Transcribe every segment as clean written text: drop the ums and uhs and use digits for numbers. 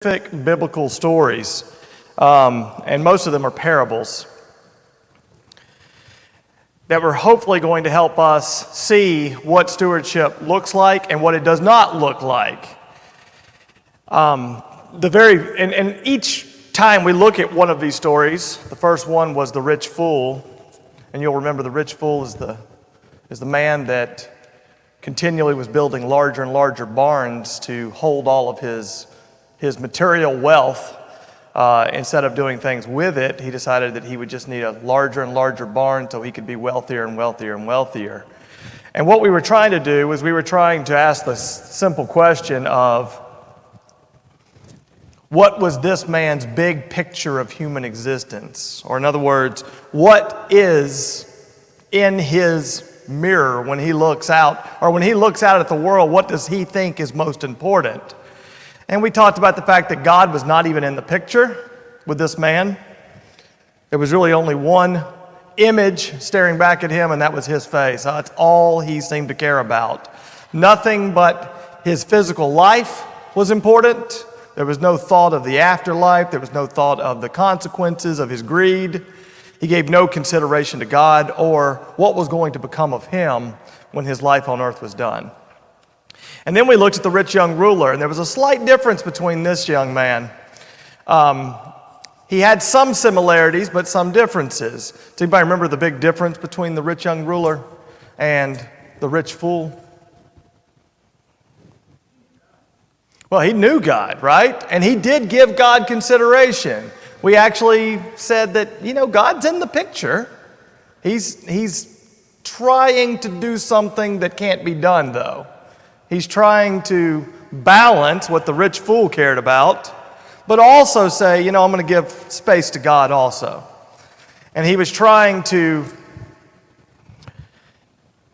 biblical stories, and most of them are parables that were hopefully going to help us see what stewardship looks like and what it does not look like. And each time we look at one of these stories, the first one was the rich fool, and you'll remember the rich fool is the man that continually was building larger and larger barns to hold all of his material wealth. Instead of doing things with it, he decided that he would just need a larger and larger barn so he could be wealthier and wealthier and wealthier. And what we were trying to do was we were trying to ask the simple question of, what was this man's big picture of human existence? Or in other words, what is in his mirror when he looks out, or when he looks out at the world, what does he think is most important? And we talked about the fact that God was not even in the picture with this man. There was really only one image staring back at him, and that was his face. That's all he seemed to care about. Nothing but his physical life was important. There was no thought of the afterlife. There was no thought of the consequences of his greed. He gave no consideration to God or what was going to become of him when his life on earth was done. And then we looked at the rich young ruler, and there was a slight difference between this young man. He had some similarities, but some differences. Does anybody remember the big difference between the rich young ruler and the rich fool? Well, he knew God, right? And he did give God consideration. We actually said that, God's in the picture. He's trying to do something that can't be done, though. He's trying to balance what the rich fool cared about, but also say, I'm going to give space to God also. And he was trying to,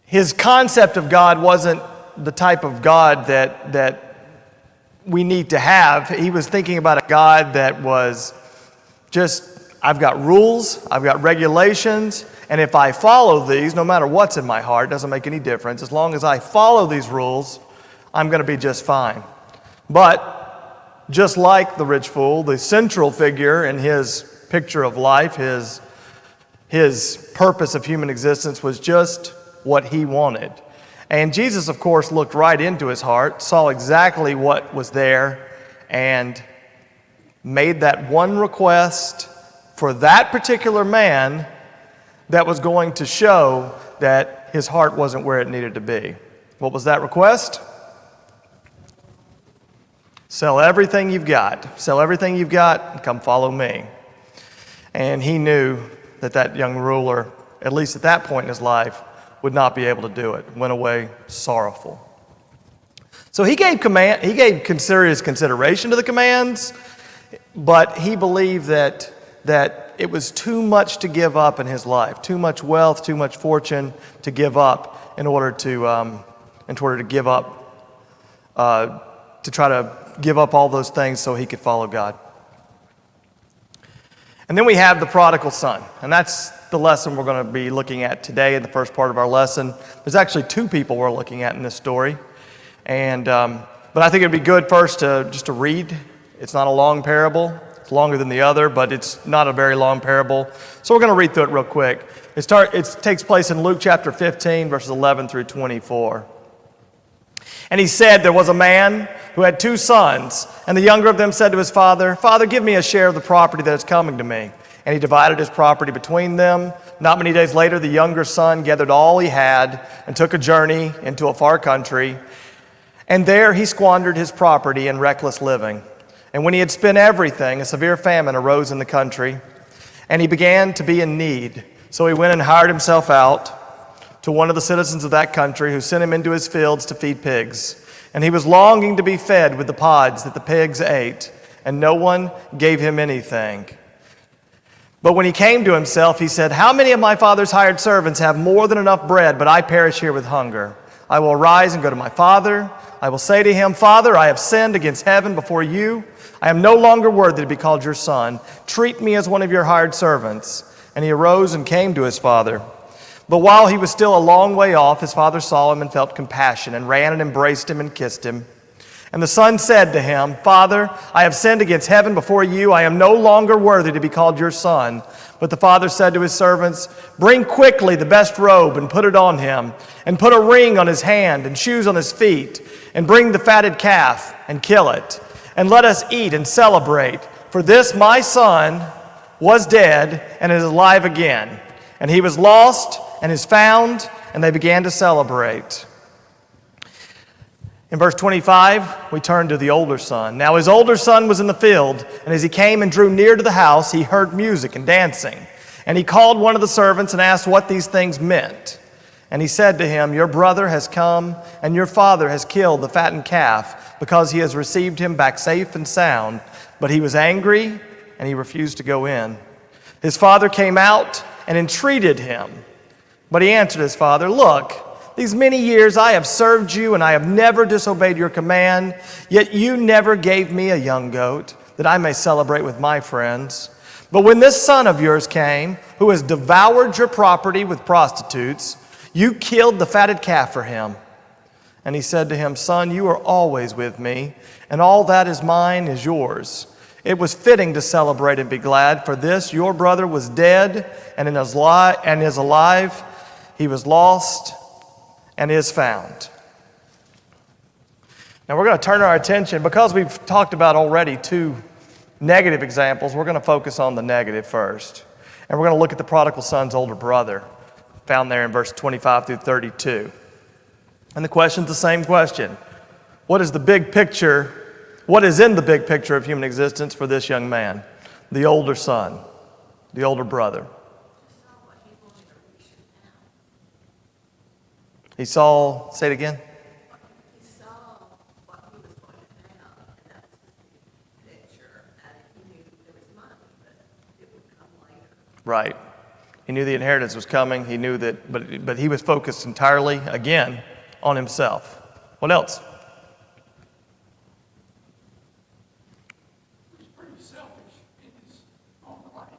his concept of God wasn't the type of God that we need to have. He was thinking about a God that was just, I've got rules, I've got regulations, and if I follow these, no matter what's in my heart, it doesn't make any difference. As long as I follow these rules, I'm going to be just fine. But just like the rich fool, the central figure in his picture of life, his purpose of human existence was just what he wanted. And Jesus, of course, looked right into his heart, saw exactly what was there, and made that one request for that particular man that was going to show that his heart wasn't where it needed to be. What was that request? Sell everything you've got. Sell everything you've got and come follow me. And he knew that young ruler, at least at that point in his life, would not be able to do it. Went away sorrowful. So he gave serious consideration to the commands, but he believed that it was too much to give up in his life, too much wealth, too much fortune to give up in order to give up, to try to give up all those things so he could follow God. And then we have the prodigal son, and that's the lesson we're going to be looking at today in the first part of our lesson. There's actually two people we're looking at in this story, but I think it'd be good first just to read. It's not a long parable. It's longer than the other, but it's not a very long parable. So we're going to read through it real quick. It takes place in Luke chapter 15, verses 11 through 24. And he said, there was a man who had 2 sons, and the younger of them said to his father, Father, give me a share of the property that is coming to me. And he divided his property between them. Not many days later, the younger son gathered all he had and took a journey into a far country. And there he squandered his property in reckless living. And when he had spent everything, a severe famine arose in the country, and he began to be in need. So he went and hired himself out to one of the citizens of that country, who sent him into his fields to feed pigs. And he was longing to be fed with the pods that the pigs ate, and no one gave him anything. But when he came to himself, he said, how many of my father's hired servants have more than enough bread, but I perish here with hunger? I will arise and go to my father. I will say to him, Father, I have sinned against heaven before you. I am no longer worthy to be called your son. Treat me as one of your hired servants. And he arose and came to his father. But while he was still a long way off, his father saw him and felt compassion and ran and embraced him and kissed him. And the son said to him, Father, I have sinned against heaven before you. I am no longer worthy to be called your son. But the father said to his servants, Bring quickly the best robe and put it on him, and put a ring on his hand and shoes on his feet, and bring the fatted calf and kill it. And let us eat and celebrate. For this my son was dead and is alive again. And he was lost and is found, and they began to celebrate. In verse 25, we turn to the older son. Now his older son was in the field, and as he came and drew near to the house, he heard music and dancing. And he called one of the servants and asked what these things meant. And he said to him, Your brother has come, and your father has killed the fattened calf, because he has received him back safe and sound. But he was angry, and he refused to go in. His father came out and entreated him. But he answered his father, Look, these many years I have served you, and I have never disobeyed your command, yet you never gave me a young goat, that I may celebrate with my friends. But when this son of yours came, who has devoured your property with prostitutes, you killed the fatted calf for him. And he said to him, Son, you are always with me, and all that is mine is yours. It was fitting to celebrate and be glad, for this your brother was dead and is alive. He was lost and is found. Now we're going to turn our attention, because we've talked about already two negative examples, we're going to focus on the negative first. And we're going to look at the prodigal son's older brother, found there in verse 25 through 32. And the question's the same question. What is the big picture? What is in the big picture of human existence for this young man, the older son, the older brother? He saw, say it again. He saw what he was going to have, and that's the picture. And he knew there was money, but it would come later. Right. He knew the inheritance was coming. He knew that, but he was focused entirely, again, on himself. What else? He's pretty selfish in his own right.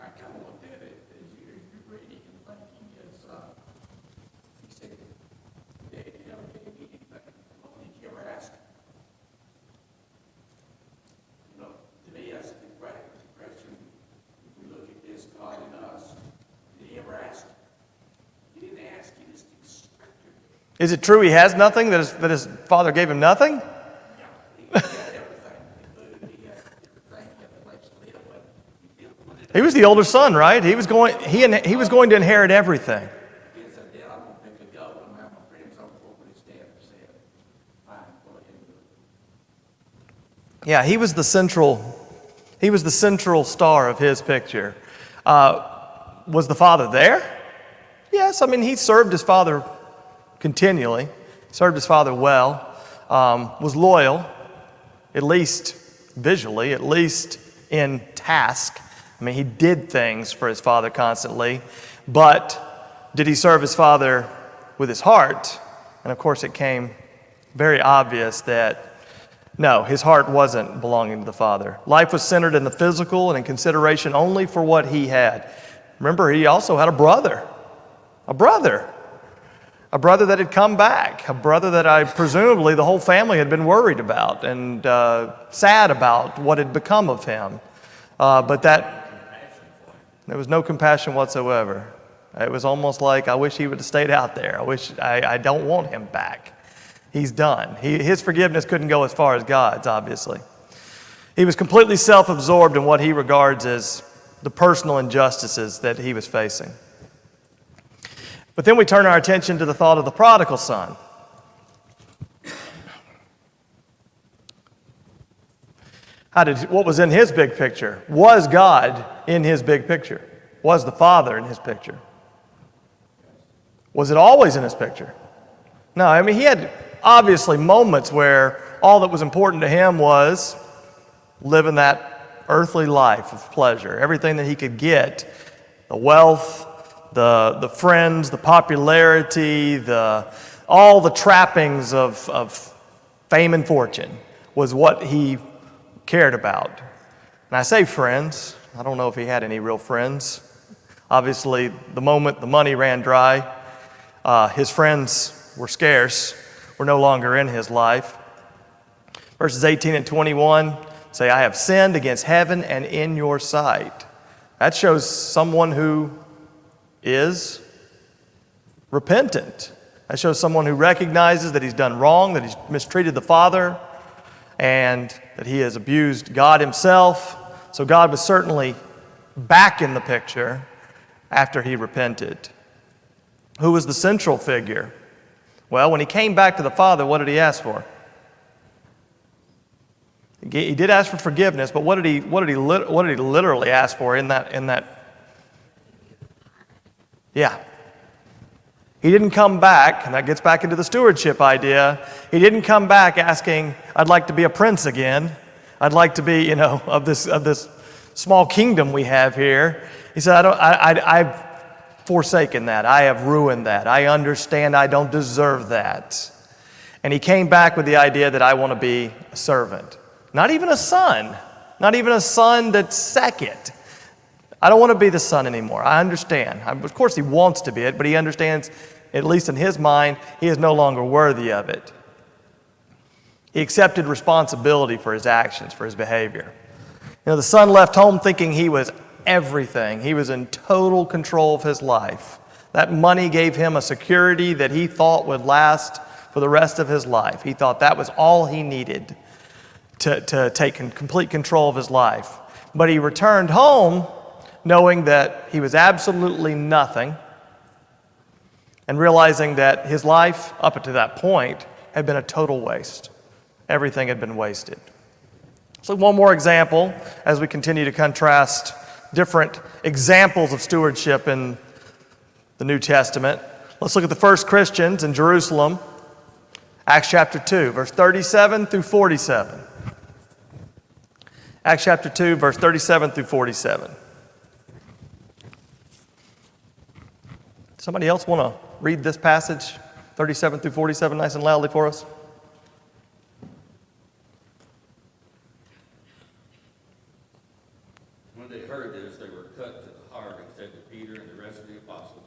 I kind of looked at it as you're reading and thinking is, he said, Daddy never gave me anything. Well, did you ever ask? You know, to me, that's the question. If we look at this God in us, did he ever ask? He didn't ask, he just expected. Is it true he has nothing, that his father gave him nothing? He was the older son, right? He was going to inherit everything. He said, Dad, I'm going to pick a goat. I'm going to have my friends over what his dad said. Fine, go ahead and do it. Yeah, he was the central star of his picture. Was the father there? Yes, I mean, he served his father continually, served his father well, was loyal, at least visually, at least in task. I mean, he did things for his father constantly, but did he serve his father with his heart? And of course, it came very obvious that no, his heart wasn't belonging to the father. Life was centered in the physical and in consideration only for what he had. Remember, he also had a brother that had come back, a brother that presumably the whole family had been worried about and sad about what had become of him. But there was no compassion whatsoever. It was almost like, I wish he would have stayed out there. I don't want him back. He's done. His forgiveness couldn't go as far as God's, obviously. He was completely self-absorbed in what he regards as the personal injustices that he was facing. But then we turn our attention to the thought of the prodigal son. What was in his big picture? Was God in his big picture? Was the Father in his picture? Was it always in his picture? No, I mean, he had obviously moments where all that was important to him was living that earthly life of pleasure. Everything that he could get, the wealth, the friends, the popularity, all the trappings of fame and fortune was what he cared about. And I say friends, I don't know if he had any real friends. Obviously, the moment the money ran dry, his friends were scarce were no longer in his life. Verses 18 and 21 say, I have sinned against heaven and in your sight. That shows someone who is repentant. That shows someone who recognizes that he's done wrong, that he's mistreated the Father, and that he has abused God himself. So God was certainly back in the picture after he repented. Who was the central figure? Well, when he came back to the Father, what did he ask for? He did ask for forgiveness, but what did he literally ask for in that? Yeah. He didn't come back, and that gets back into the stewardship idea. He didn't come back asking, I'd like to be a prince again. I'd like to be, of this small kingdom we have here. He said, I've forsaken that. I have ruined that. I understand I don't deserve that. And he came back with the idea that I want to be a servant. Not even a son. Not even a son that's second. I don't want to be the son anymore. I understand. Of course, he wants to be it, but he understands, at least in his mind, he is no longer worthy of it. He accepted responsibility for his actions, for his behavior. The son left home thinking he was everything. He was in total control of his life. That money gave him a security that he thought would last for the rest of his life. He thought that was all he needed to take complete control of his life. But he returned home knowing that he was absolutely nothing and realizing that his life up to that point had been a total waste. Everything had been wasted. So one more example as we continue to contrast different examples of stewardship in the New Testament. Let's look at the first Christians in Jerusalem. Acts chapter 2, verse 37 through 47. Acts chapter 2, verse 37 through 47. Somebody else want to read this passage, 37 through 47, nice and loudly for us? When they heard this, they were cut to the heart and said to Peter and the rest of the apostles,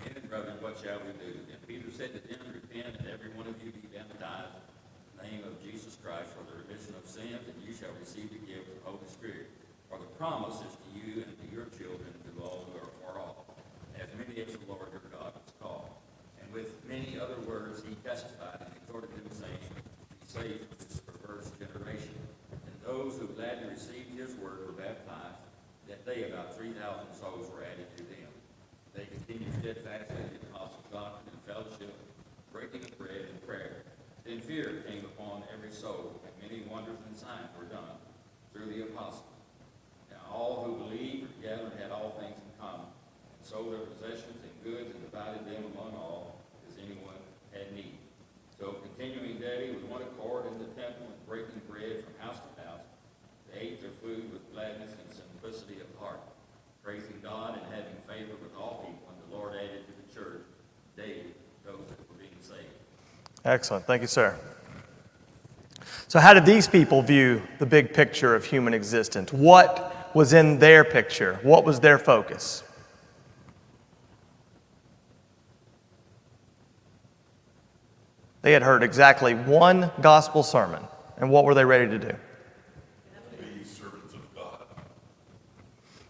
Men and brethren, what shall we do? And Peter said to them, Repent, and every one of you be baptized in the name of Jesus Christ for the remission of sins, and you shall receive the gift of the Holy Spirit. For the promise is to you and to your children, and to all who are far off, as many as the Lord your God has called. And with many other words he testified and exhorted them, saying, Be saved from this perverse generation. And those who gladly received his word were baptized. That day about 3,000 souls were added to them. They continued steadfastly in the apostles' doctrine and fellowship, breaking of bread and prayer. Then fear came upon every soul, and many wonders and signs were done through the apostles. Now all who believed were together and had all things in common, and sold their possessions and goods and divided them among all, as anyone had need. So continuing daily with one accord in the temple and breaking bread from house to house, they ate their food with gladness and simplicity of heart, praising God and having favor with all people. And the Lord added to the church daily those that were being saved. Excellent. Thank you, sir. So how did these people view the big picture of human existence? What was in their picture? What was their focus? They had heard exactly one gospel sermon. And what were they ready to do? Be servants of God.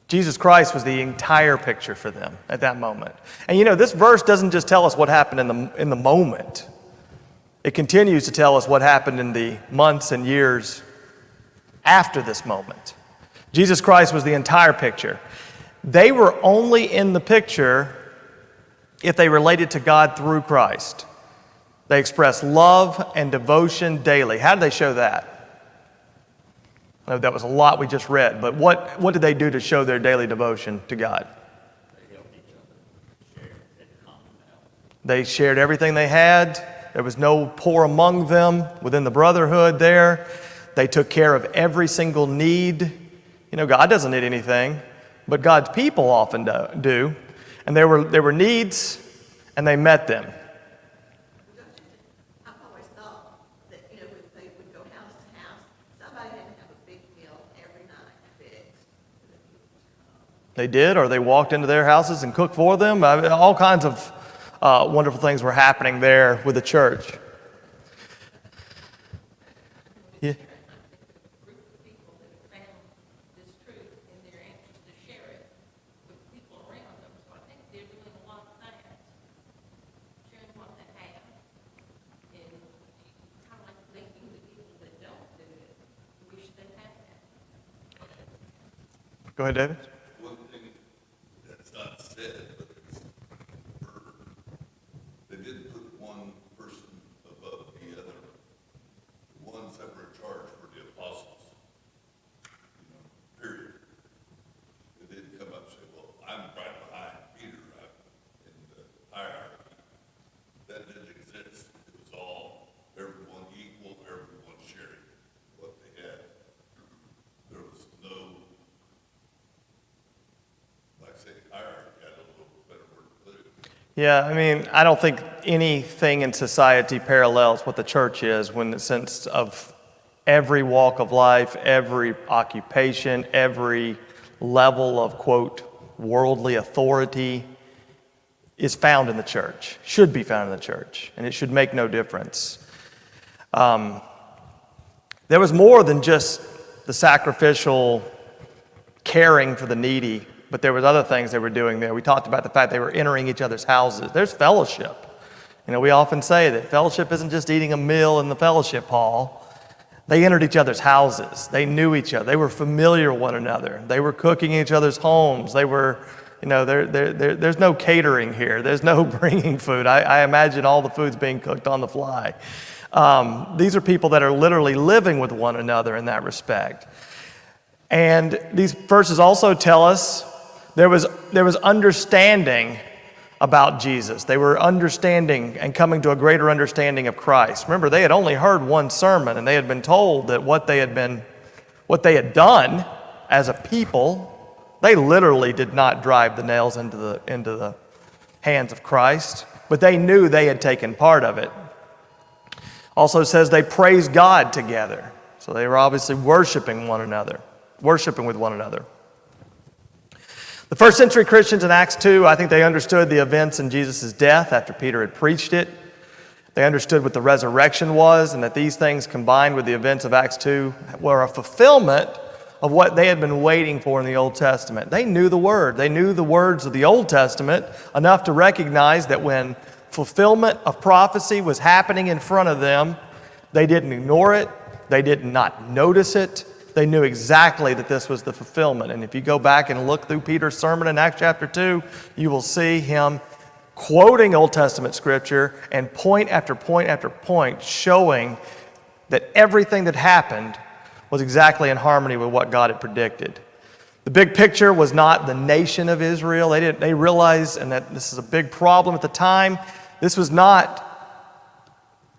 Jesus Christ was the entire picture for them at that moment. And this verse doesn't just tell us what happened in the moment. It continues to tell us what happened in the months and years after this moment. Jesus Christ was the entire picture. They were only in the picture if they related to God through Christ. They expressed love and devotion daily. How did they show that? I know that was a lot we just read, but what did they do to show their daily devotion to God? They helped each other, shared, had common now. They shared everything they had. There was no poor among them within the brotherhood there. They took care of every single need. God doesn't need anything, but God's people often do. And there were needs, and they met them. I've always thought that, if they would go house to house, somebody had to have a big meal every night fixed. They did, or they walked into their houses and cooked for them. All kinds of wonderful things were happening there with the church. Yeah. Group of people that have found this truth and they're anxious to share it with people around them. So I think they're doing a lot of that, sharing what they have, and kind of like making the people that don't do it wish they had that. Go ahead, David. One thing that's not said, but it's heard, they didn't put one person above the other, one separate charge for the apostles, period. They didn't come up and say, well, I'm right behind Peter in the hierarchy. That didn't exist. It was all, everyone equal, everyone sharing what they had. There was no, like say, hierarchy, I don't know a better word to put it. Yeah, I mean, I don't think anything in society parallels what the church is when the sense of every walk of life, every occupation, every level of, quote, worldly authority is found in the church, should be found in the church, and it should make no difference. There was more than just the sacrificial caring for the needy, but there was other things they were doing there. We talked about the fact they were entering each other's houses. There's fellowship. You know, we often say that fellowship isn't just eating a meal in the fellowship hall. They entered each other's houses. They knew each other. They were familiar with one another. They were cooking in each other's homes. They were, you know, there's no catering here. There's no bringing food. I imagine all the food's being cooked on the fly. These are people that are literally living with one another in that respect. And these verses also tell us there was understanding about Jesus. They were understanding and coming to a greater understanding of Christ. Remember, they had only heard one sermon, and they had been told that what they had done as a people, they literally did not drive the nails into the hands of Christ, but they knew they had taken part of it. Also says they praised God together. So they were obviously worshiping with one another. The first century Christians in Acts 2, I think they understood the events in Jesus' death after Peter had preached it. They understood what the resurrection was, and that these things combined with the events of Acts 2 were a fulfillment of what they had been waiting for in the Old Testament. They knew the Word. They knew the words of the Old Testament enough to recognize that when fulfillment of prophecy was happening in front of them, they didn't ignore it. They did not notice it. They knew exactly that this was the fulfillment. And if you go back and look through Peter's sermon in Acts chapter 2, you will see him quoting Old Testament scripture and point after point after point showing that everything that happened was exactly in harmony with what God had predicted. The big picture was not the nation of Israel. They realized, and that this is a big problem at the time, this was not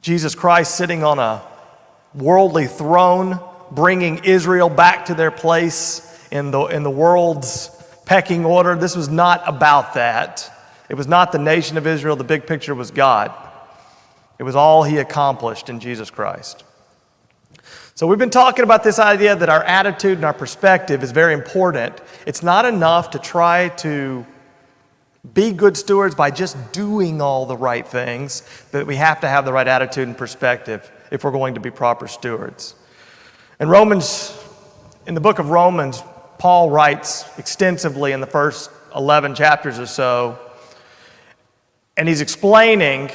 Jesus Christ sitting on a worldly throne, bringing Israel back to their place in the world's pecking order. This was not about that. It was not the nation of Israel. The big picture was God. It was all he accomplished in Jesus Christ. So we've been talking about this idea that our attitude and our perspective is very important. It's not enough to try to be good stewards by just doing all the right things, but we have to have the right attitude and perspective if we're going to be proper stewards. In the book of Romans, Paul writes extensively in the first 11 chapters or so, and he's explaining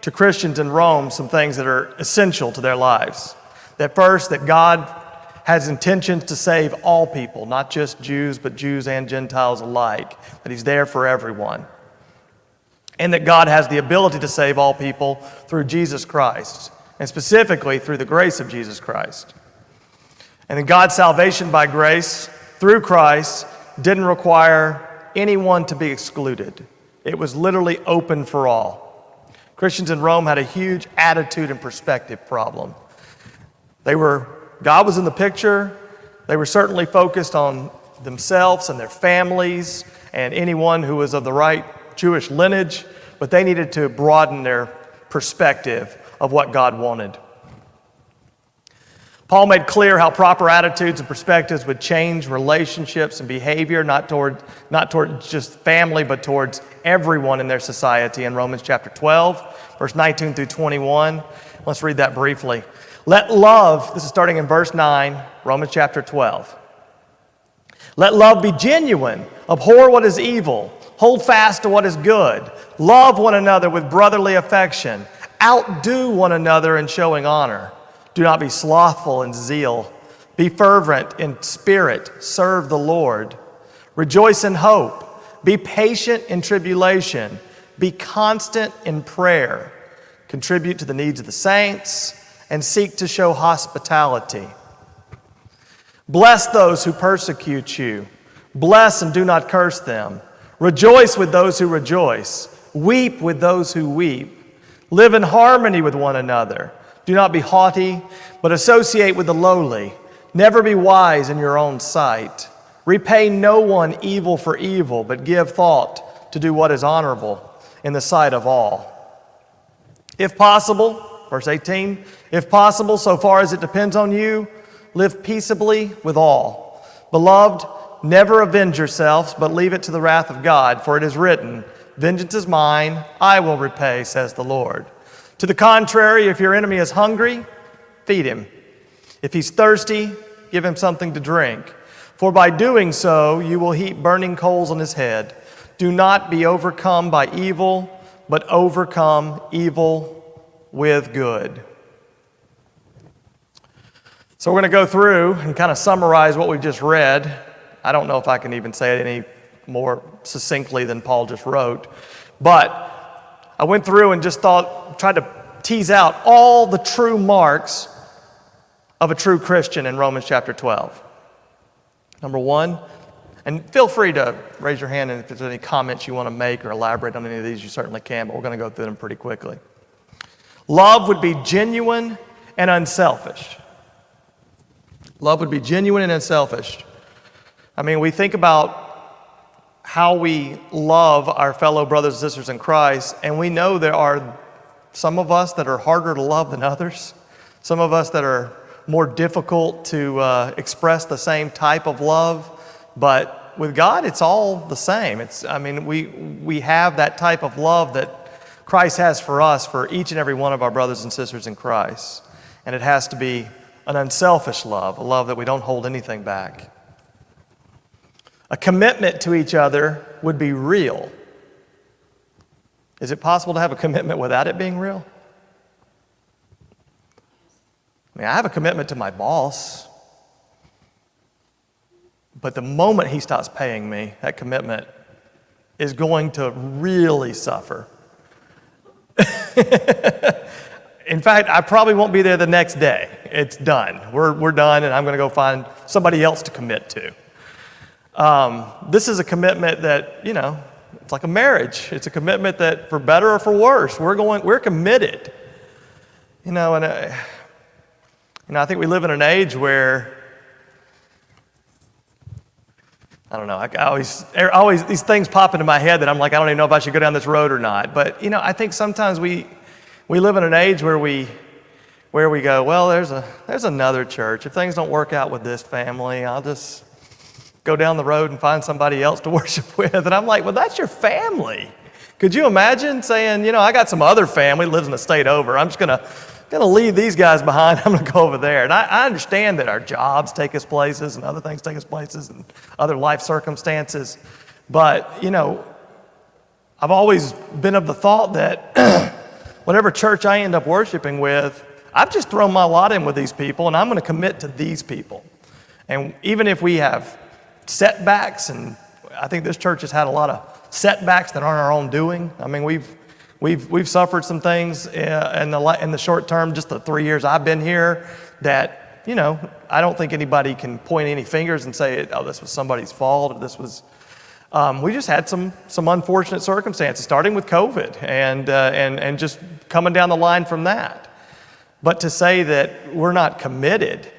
to Christians in Rome some things that are essential to their lives. That first, that God has intentions to save all people, not just Jews, but Jews and Gentiles alike, that he's there for everyone. And that God has the ability to save all people through Jesus Christ, and specifically through the grace of Jesus Christ. And that God's salvation by grace through Christ didn't require anyone to be excluded. It was literally open for all. Christians in Rome had a huge attitude and perspective problem. God was in the picture. They were certainly focused on themselves and their families and anyone who was of the right Jewish lineage, but they needed to broaden their perspective of what God wanted. Paul made clear how proper attitudes and perspectives would change relationships and behavior, not toward just family, but towards everyone in their society in Romans chapter 12, verse 19 through 21. Let's read that briefly. Let love, this is starting in verse 9, Romans chapter 12. Let love be genuine, abhor what is evil, hold fast to what is good, love one another with brotherly affection, outdo one another in showing honor. Do not be slothful in zeal, be fervent in spirit, serve the Lord. Rejoice in hope, be patient in tribulation, be constant in prayer, contribute to the needs of the saints, and seek to show hospitality. Bless those who persecute you. Bless and do not curse them. Rejoice with those who rejoice. Weep with those who weep. Live in harmony with one another. Do not be haughty, but associate with the lowly. Never be wise in your own sight. Repay no one evil for evil, but give thought to do what is honorable in the sight of all. If possible, verse 18, if possible, so far as it depends on you, live peaceably with all. Beloved, never avenge yourselves, but leave it to the wrath of God, for it is written, vengeance is mine, I will repay, says the Lord. To the contrary, if your enemy is hungry, feed him. If he's thirsty, give him something to drink. For by doing so, you will heap burning coals on his head. Do not be overcome by evil, but overcome evil with good. So we're going to go through and kind of summarize what we've just read. I don't know if I can even say it any more succinctly than Paul just wrote. But I went through and just tried to tease out all the true marks of a true Christian in Romans chapter 12. Number one, and feel free to raise your hand, and if there's any comments you want to make or elaborate on any of these, you certainly can, but we're going to go through them pretty quickly. Love would be genuine and unselfish. Love would be genuine and unselfish. I mean, we think about how we love our fellow brothers and sisters in Christ, and we know there are some of us that are harder to love than others, some of us that are more difficult to express the same type of love, but with God, it's all the same. We have that type of love that Christ has for us, for each and every one of our brothers and sisters in Christ, and it has to be an unselfish love, a love that we don't hold anything back. A commitment to each other would be real. Is it possible to have a commitment without it being real? I mean, I have a commitment to my boss, but the moment he stops paying me, that commitment is going to really suffer. In fact, I probably won't be there the next day. It's done. We're done, and I'm going to go find somebody else to commit to. This is a commitment that, it's like a marriage. It's a commitment that, for better or for worse, we're committed. I think we live in an age where, I don't know, I always these things pop into my head that I'm like, I don't even know if I should go down this road or not. But, I think sometimes we live in an age where we go, well, there's another church. If things don't work out with this family, I'll just go down the road and find somebody else to worship with. And I'm like, well, that's your family. Could you imagine saying, I got some other family that lives in a state over. I'm just going to leave these guys behind. I'm going to go over there. And I understand that our jobs take us places and other things take us places and other life circumstances. But, I've always been of the thought that whatever church I end up worshiping with, I've just thrown my lot in with these people, and I'm going to commit to these people. And even if we have setbacks, and I think this church has had a lot of setbacks that aren't our own doing. I mean, we've suffered some things in the short term, just the 3 years I've been here, that I don't think anybody can point any fingers and say, oh, this was somebody's fault, or this was. We just had some unfortunate circumstances, starting with COVID and just coming down the line from that. But to say that we're not committed,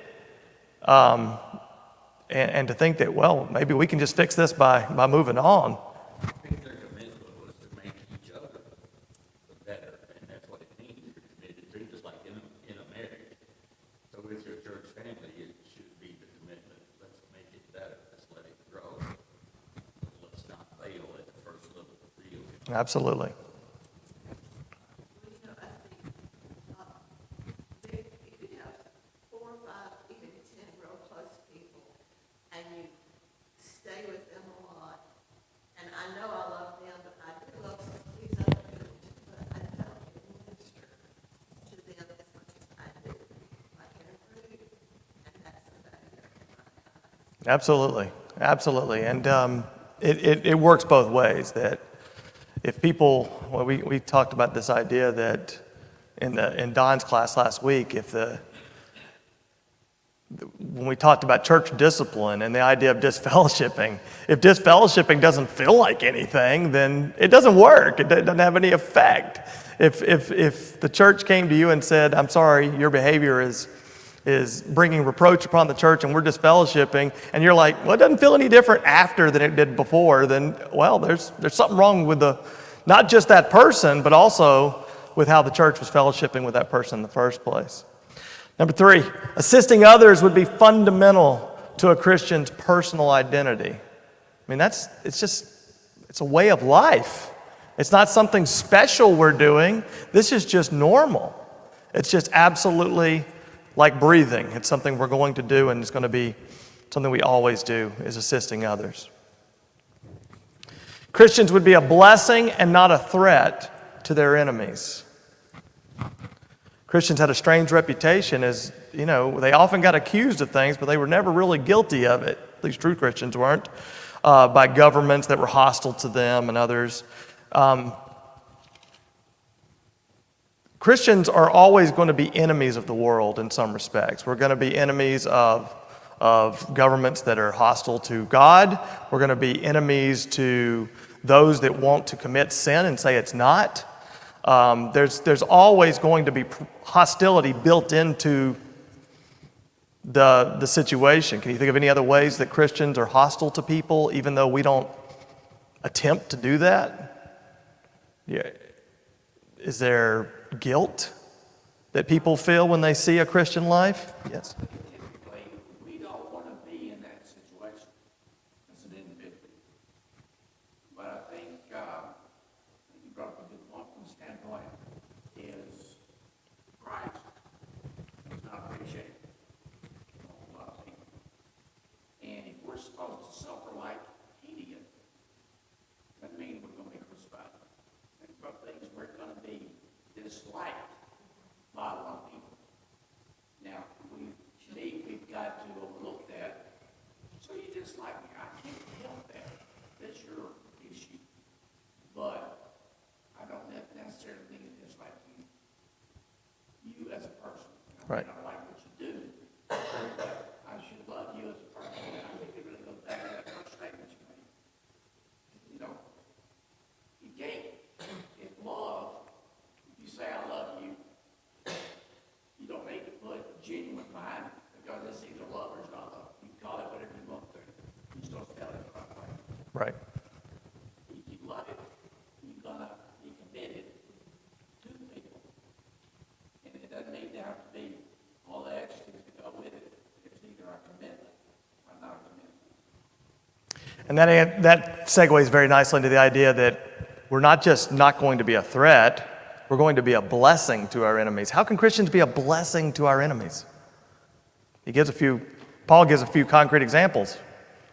and to think that, well, maybe we can just fix this by moving on. I think their commitment was to make each other better, and that's what it means. You're committed to, just like in a marriage. So with your church family, it should be the commitment. Let's make it better. Let's let it grow. Let's not fail at the first little deal. Absolutely. I think, if you have stay with them a lot. And I know I love them, but I do love some of these other people too, but I don't minister to them as much as I do. I can improve, and that's the value of my eyes. Absolutely, absolutely. And it works both ways. That if people, well, we talked about this idea that in Don's class last week, when we talked about church discipline and the idea of disfellowshipping, if disfellowshipping doesn't feel like anything, then it doesn't work. It doesn't have any effect. If the church came to you and said, "I'm sorry, your behavior is bringing reproach upon the church and we're disfellowshipping," and you're like, "Well, it doesn't feel any different after than it did before," then, well, there's something wrong with not just that person, but also with how the church was fellowshipping with that person in the first place. Number 3, assisting others would be fundamental to a Christian's personal identity. I mean, it's a way of life. It's not something special we're doing. This is just normal. It's just absolutely like breathing. It's something we're going to do, and it's going to be something we always do, is assisting others. Christians would be a blessing and not a threat to their enemies. Christians had a strange reputation as, they often got accused of things, but they were never really guilty of it. At least true Christians weren't, by governments that were hostile to them and others. Christians are always going to be enemies of the world in some respects. We're going to be enemies of governments that are hostile to God. We're going to be enemies to those that want to commit sin and say it's not. There's always going to be hostility built into the situation. Can you think of any other ways that Christians are hostile to people, even though we don't attempt to do that? Yeah. Is there guilt that people feel when they see a Christian life? Yes. Typically, we don't want to be in that situation as an individual. But I think you brought up a good point from the standpoint is Christ is not appreciated by a lot of people. And if we're supposed to suffer like he did, that means we're going to be crucified. And for things we're going to be disliked by a lot of people. Now, we've got to overlook that. So you dislike me. I can't help that. That's your issue. But I don't necessarily think it dislike you as a person. Right. I don't like what you do. But I should love you as a person. And I think it really goes back to that first statement you made. You can't. If love, if you say I love you, you don't need to put genuine behind it, because it's either love or it's not love. You can call it whatever you want to. You just don't spell it the right way. Right. If you love it, you're gonna be committed to the people. And it doesn't need to have to be all the extras to go with it. It's either a commitment or not a commitment. And that segues very nicely into the idea that we're not just not going to be a threat, we're going to be a blessing to our enemies. How can Christians be a blessing to our enemies? Paul gives a few concrete examples.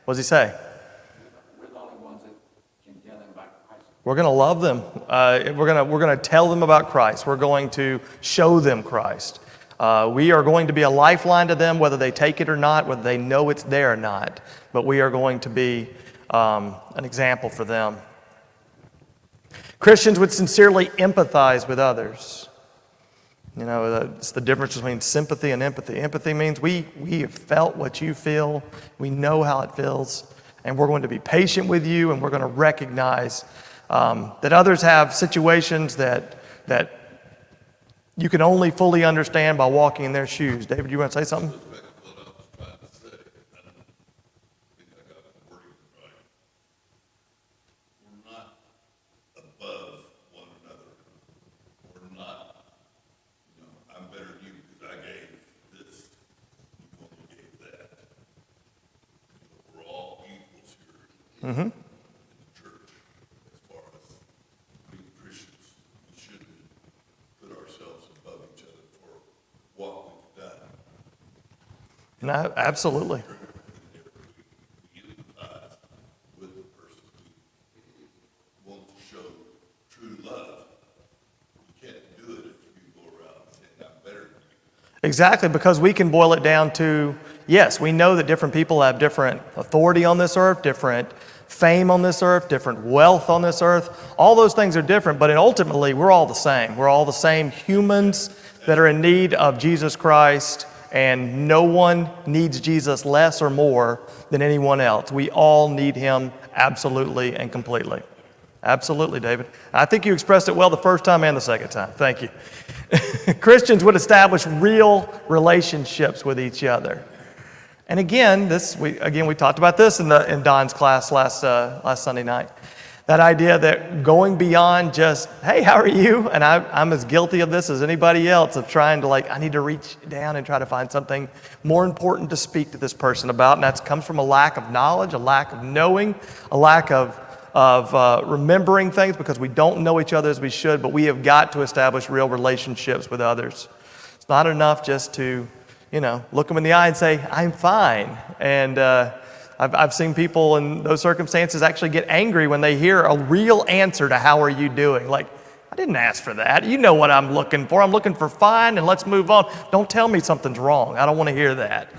What does he say? We're the only ones that can tell them about Christ. We're going to love them. We're going to tell them about Christ. We're going to show them Christ. We are going to be a lifeline to them, whether they take it or not, whether they know it's there or not. But we are going to be an example for them. Christians would sincerely empathize with others. It's the difference between sympathy and empathy. Empathy means we have felt what you feel. We know how it feels. And we're going to be patient with you, and we're going to recognize that others have situations that you can only fully understand by walking in their shoes. David, you want to say something? Goes back to what I was trying to say, and I think I got the wording right. We're not above one another. We're not, I'm better than you because I gave this, you only gave that. We're all equals here in the church as far as being Christians. We shouldn't put ourselves above each other for what we've done. No, absolutely. We empathize Exactly, because we can boil it down to, yes, we know that different people have different authority on this earth, different fame on this earth, different wealth on this earth. All those things are different, but ultimately, we're all the same. We're all the same humans that are in need of Jesus Christ, and no one needs Jesus less or more than anyone else. We all need him absolutely and completely. Absolutely, David. I think you expressed it well the first time and the second time. Thank you. Christians would establish real relationships with each other. And again, we talked about this in Don's class last Sunday night. That idea that going beyond just, hey, how are you? And I'm as guilty of this as anybody else, of trying to I need to reach down and try to find something more important to speak to this person about. And that comes from a lack of knowledge, a lack of knowing, a lack of remembering things, because we don't know each other as we should, but we have got to establish real relationships with others. It's not enough just to, look them in the eye and say, I'm fine. And I've seen people in those circumstances actually get angry when they hear a real answer to how are you doing. Like, I didn't ask for that. You know what I'm looking for. I'm looking for fine, and let's move on. Don't tell me something's wrong. I don't want to hear that.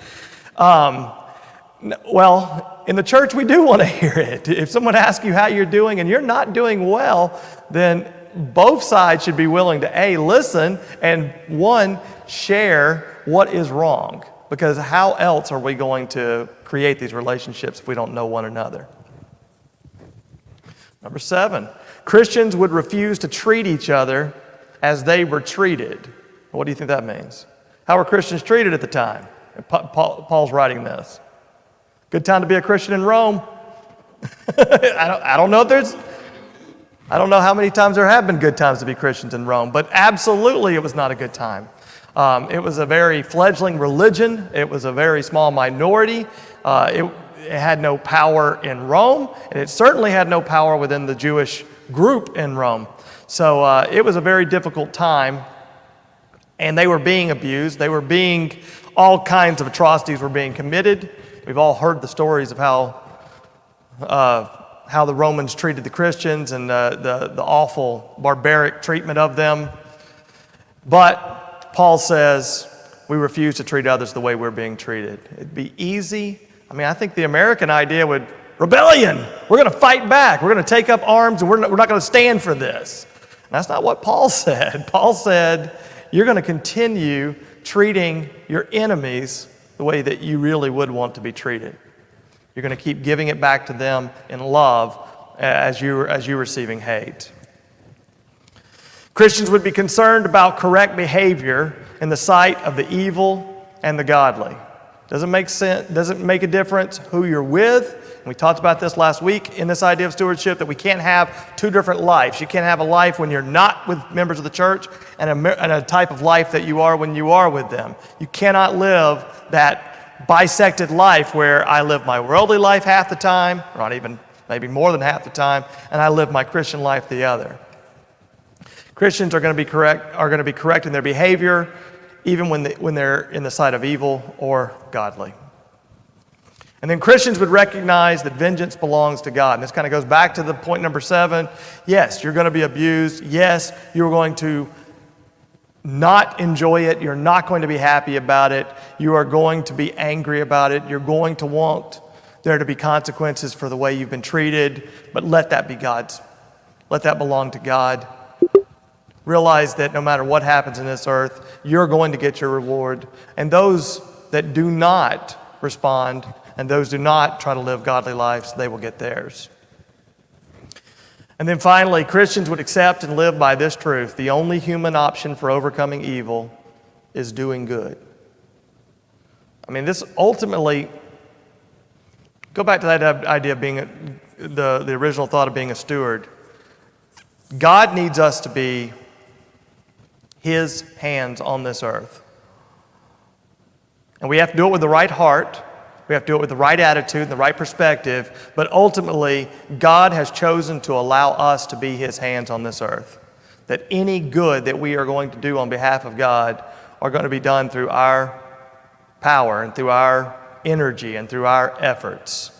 Well, in the church, we do want to hear it. If someone asks you how you're doing and you're not doing well, then both sides should be willing to A, listen, and one, share what is wrong. Because how else are we going to create these relationships if we don't know one another? Number 7, Christians would refuse to treat each other as they were treated. What do you think that means? How were Christians treated at the time? Paul's writing this. Good time to be a Christian in Rome. I don't know how many times there have been good times to be Christians in Rome, but absolutely it was not a good time. It was a very fledgling religion. It was a very small minority. It had no power in Rome, and it certainly had no power within the Jewish group in Rome. So it was a very difficult time, and they were being abused. All kinds of atrocities were being committed. We've all heard the stories of how the Romans treated the Christians and the awful barbaric treatment of them. But Paul says we refuse to treat others the way we're being treated. It'd be easy. I think the American idea would, rebellion, we're going to fight back. We're going to take up arms, and we're not going to stand for this. And that's not what Paul said. Paul said, you're going to continue treating your enemies the way that you really would want to be treated. You're going to keep giving it back to them in love as you're receiving hate. Christians would be concerned about correct behavior in the sight of the evil and the godly. Doesn't make sense, doesn't make a difference who you're with. And we talked about this last week in this idea of stewardship, that we can't have two different lives. You can't have a life when you're not with members of the church and a type of life that you are when you are with them. You cannot live that bisected life where I live my worldly life half the time, or not even, maybe more than half the time, and I live my Christian life the other. Christians are going to be correct in their behavior, even when they're in the sight of evil or godly. And then Christians would recognize that vengeance belongs to God. And this kind of goes back to the point number 7. Yes, you're going to be abused. Yes, you're going to not enjoy it. You're not going to be happy about it. You are going to be angry about it. You're going to want there to be consequences for the way you've been treated. But let that be God's. Let that belong to God. Realize that no matter what happens in this earth, you're going to get your reward. And those that do not respond and those do not try to live godly lives, they will get theirs. And then finally, Christians would accept and live by this truth: the only human option for overcoming evil is doing good. This ultimately, go back to that idea of being the original thought of being a steward. God needs us to be His hands on this earth. And we have to do it with the right heart. We have to do it with the right attitude and the right perspective. But ultimately, God has chosen to allow us to be His hands on this earth. That any good that we are going to do on behalf of God are going to be done through our power and through our energy and through our efforts.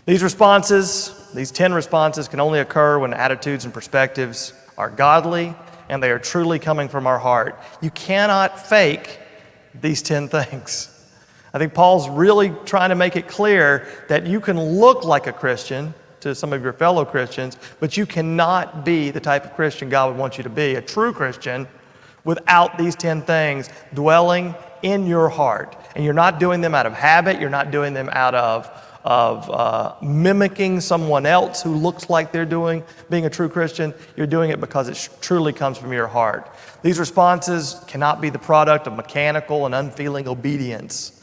These 10 responses can only occur when attitudes and perspectives are godly and they are truly coming from our heart. You cannot fake these 10 things. I think Paul's really trying to make it clear that you can look like a Christian to some of your fellow Christians, but you cannot be the type of Christian God would want you to be, a true Christian, without these 10 things dwelling in your heart. And you're not doing them out of habit. You're not doing them out of mimicking someone else who looks like they're being a true Christian. You're doing it because it truly comes from your heart. These responses cannot be the product of mechanical and unfeeling obedience.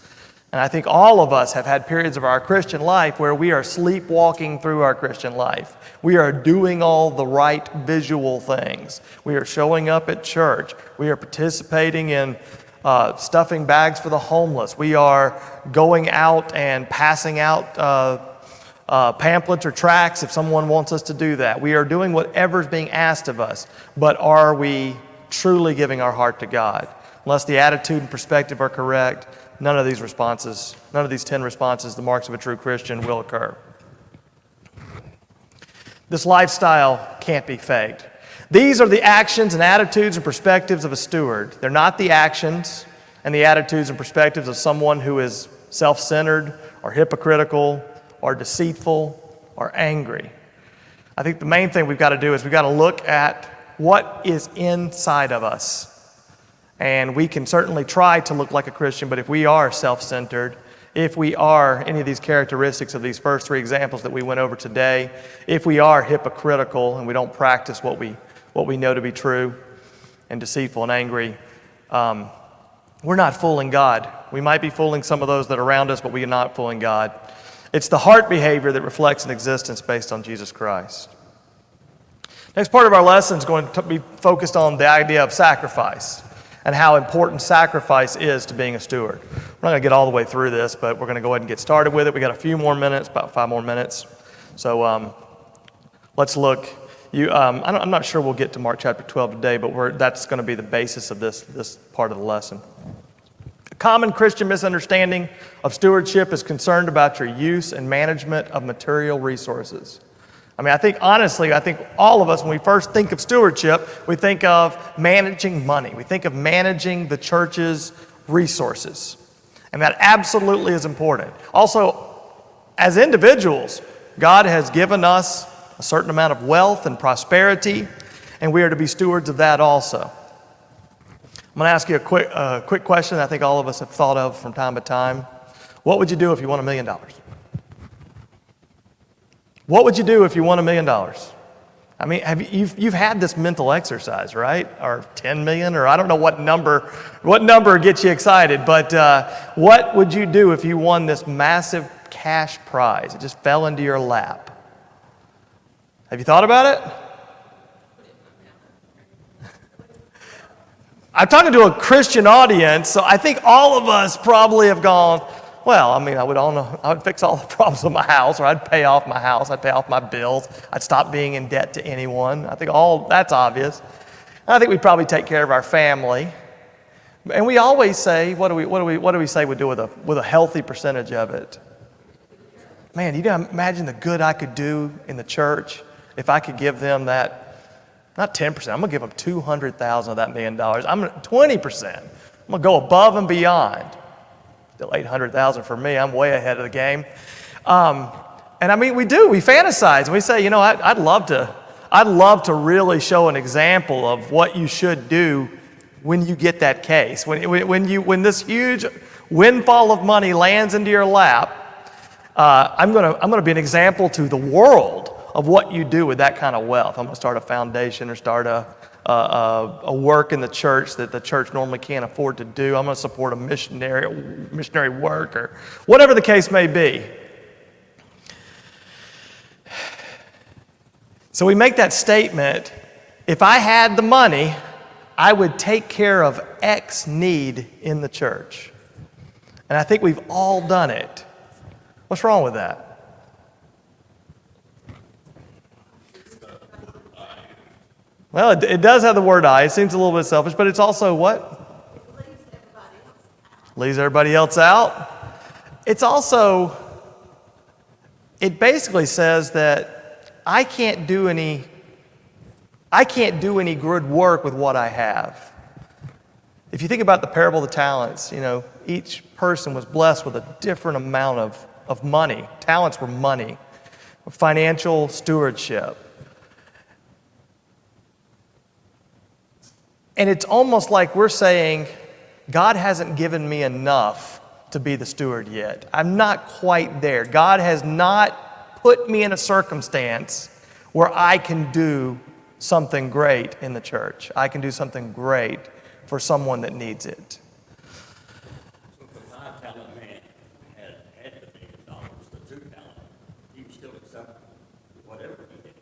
And I think all of us have had periods of our Christian life where we are sleepwalking through our Christian life. We are doing all the right visual things. We are showing up at church. We are participating in stuffing bags for the homeless. We are going out and passing out pamphlets or tracts if someone wants us to do that. We are doing whatever's being asked of us. But are we truly giving our heart to God? Unless the attitude and perspective are correct, none of these 10 responses, the marks of a true Christian, will occur. This lifestyle can't be faked. These are the actions and attitudes and perspectives of a steward. They're not the actions and the attitudes and perspectives of someone who is self-centered or hypocritical or deceitful or angry. I think the main thing we've got to do is we've got to look at what is inside of us. And we can certainly try to look like a Christian, but if we are self-centered, if we are any of these characteristics of these first 3 examples that we went over today, if we are hypocritical and we don't practice what we know to be true, and deceitful and angry, we're not fooling God. We might be fooling some of those that are around us, but we are not fooling God. It's the heart behavior that reflects an existence based on Jesus Christ. Next part of our lesson is going to be focused on the idea of sacrifice and how important sacrifice is to being a steward. We're not going to get all the way through this, but we're going to go ahead and get started with it. We got a few more minutes, about 5 more minutes. So let's look. I'm not sure we'll get to Mark chapter 12 today, but that's going to be the basis of this part of the lesson. A common Christian misunderstanding of stewardship is concerned about your use and management of material resources. I mean, I think all of us, when we first think of stewardship, we think of managing money. We think of managing the church's resources. And that absolutely is important. Also, as individuals, God has given us a certain amount of wealth and prosperity, and we are to be stewards of that also. I'm going to ask you a quick question that I think all of us have thought of from time to time. What would you do if you won $1 million? What would you do if you won $1 million? I mean, you've had this mental exercise, right? Or 10 million, or I don't know what number gets you excited, but what would you do if you won this massive cash prize? It just fell into your lap. Have you thought about it? I'm talking to a Christian audience, so I think all of us probably have gone, well, I mean, I would fix all the problems with my house, or I'd pay off my house, I'd pay off my bills, I'd stop being in debt to anyone. I think all that's obvious. I think we'd probably take care of our family. And we always say, what do we say we'd do with a healthy percentage of it? Man, you can imagine the good I could do in the church if I could give them that, not 10%, I'm going to give them 200,000 of that $1 million. 20%. I'm going to go above and beyond. Still 800,000 for me. I'm way ahead of the game. And I mean, we fantasize, and we say, I'd love to really show an example of what you should do when you get that case. When this huge windfall of money lands into your lap, I'm gonna be an example to the world of what you do with that kind of wealth. I'm gonna start a foundation or start a work in the church that the church normally can't afford to do. I'm going to support a missionary work, or whatever the case may be. So we make that statement, if I had the money, I would take care of X need in the church. And I think we've all done it. What's wrong with that? Well, it does have the word I. It seems a little bit selfish, but it's also what? Leaves everybody else out. It's also, it basically says that I can't do I can't do any good work with what I have. If you think about the parable of the talents, each person was blessed with a different amount of money. Talents were money, financial stewardship. And it's almost like we're saying, God hasn't given me enough to be the steward yet. I'm not quite there. God has not put me in a circumstance where I can do something great in the church. I can do something great for someone that needs it. So if the 5-talent man had the $1 million, the 2-talent, he was still acceptable with whatever he had.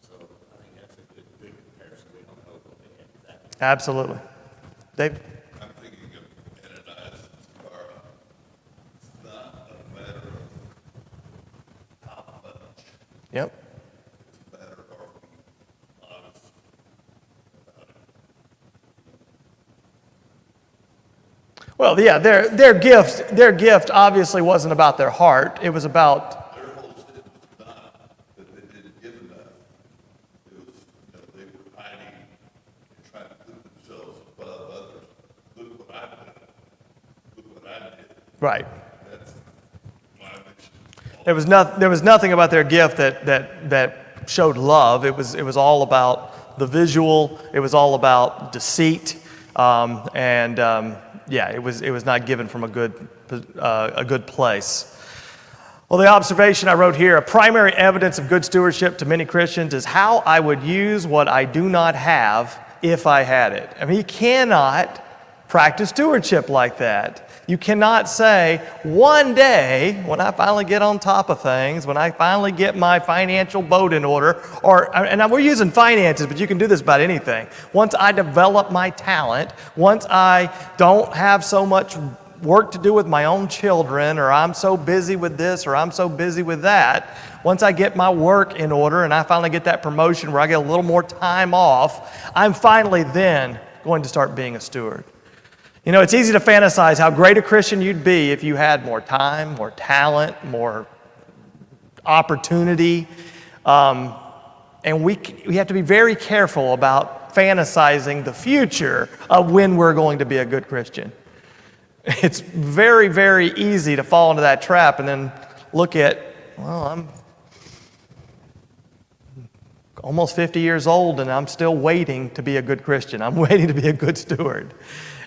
So I think that's a good comparison. We don't know what they had exactly. Absolutely. Dave? I'm thinking of Ananias and Sapphira. It's not a matter of how much. Yep. It's a matter of are we honest about it. Well, yeah, their gift obviously wasn't about their heart. It was about, Their whole sin was not that they didn't give enough. It was, they were hiding and trying to put themselves above others. Look what I've done. Look what I did. right. That's my mission. There was nothing about their gift that showed love. It was all about the visual. It was all about deceit, it was not given from a good place. Well, the observation I wrote here: a primary evidence of good stewardship to many Christians is how I would use what I do not have if I had it. I mean, you cannot practice stewardship like that. You cannot say, one day, when I finally get on top of things, when I finally get my financial boat in order, and we're using finances, but you can do this about anything. Once I develop my talent, once I don't have so much work to do with my own children, or I'm so busy with this, or I'm so busy with that, once I get my work in order and I finally get that promotion where I get a little more time off, I'm finally then going to start being a steward. It's easy to fantasize how great a Christian you'd be if you had more time, more talent, more opportunity. And we have to be very careful about fantasizing the future of when we're going to be a good Christian. It's very, very easy to fall into that trap and then look at, well, I'm almost 50 years old and I'm still waiting to be a good Christian. I'm waiting to be a good steward.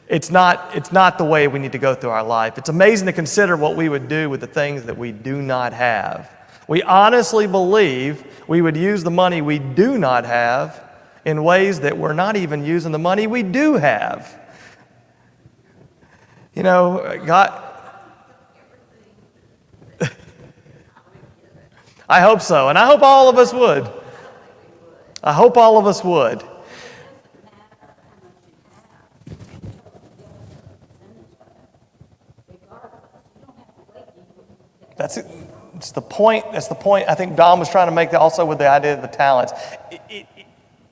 It's not the way we need to go through our life. It's amazing to consider what we would do with the things that we do not have. We honestly believe we would use the money we do not have in ways that we're not even using the money we do have. God, I hope so, and I hope all of us would. I hope all of us would. It's the point. That's the point I think Don was trying to make also with the idea of the talents.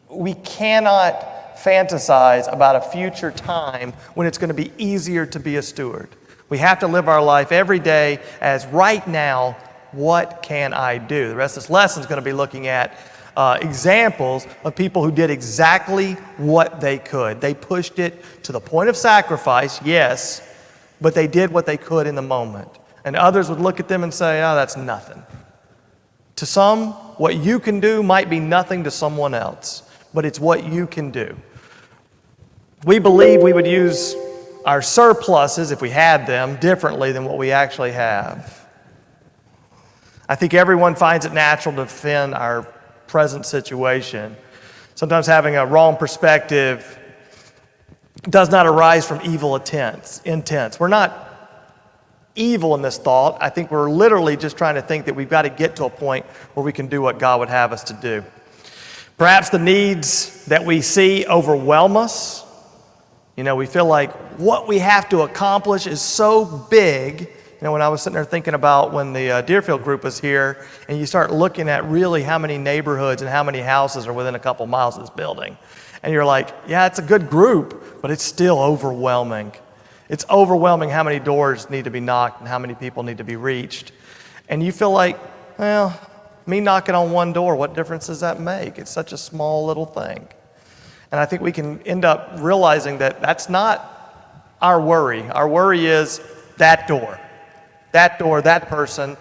We cannot fantasize about a future time when it's going to be easier to be a steward. We have to live our life every day as right now, what can I do? The rest of this lesson is going to be looking at examples of people who did exactly what they could. They pushed it to the point of sacrifice, yes, but they did what they could in the moment. And others would look at them and say, oh, that's nothing. To some, what you can do might be nothing to someone else, but it's what you can do. We believe we would use our surpluses, if we had them, differently than what we actually have. I think everyone finds it natural to defend our present situation. Sometimes having a wrong perspective does not arise from evil intents. We're not evil in this thought. I think we're literally just trying to think that we've got to get to a point where we can do what God would have us to do. Perhaps the needs that we see overwhelm us. We feel like what we have to accomplish is so big. When I was sitting there thinking about when the Deerfield group was here, and you start looking at really how many neighborhoods and how many houses are within a couple miles of this building. And you're like, yeah, it's a good group, but it's still overwhelming. It's overwhelming how many doors need to be knocked and how many people need to be reached. And you feel like, well, Me knocking on one door, what difference does that make? It's such a small little thing. And I think we can end up realizing that that's not our worry. Our worry is that door, that person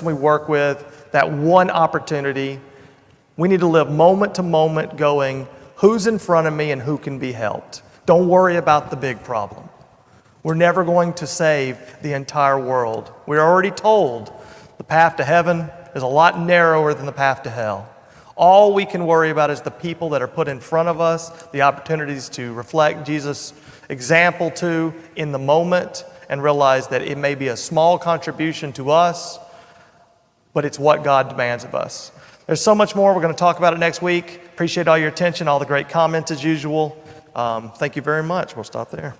we work with, that one opportunity. We need to live moment to moment going, who's in front of me and who can be helped? Don't worry about the big problem. We're never going to save the entire world. We're already told the path to heaven is a lot narrower than the path to hell. All we can worry about is the people that are put in front of us, the opportunities to reflect Jesus' example to in the moment, and realize that it may be a small contribution to us, but it's what God demands of us. There's so much more. We're going to talk about it next week. Appreciate all your attention, all the great comments as usual. Thank you very much. We'll stop there.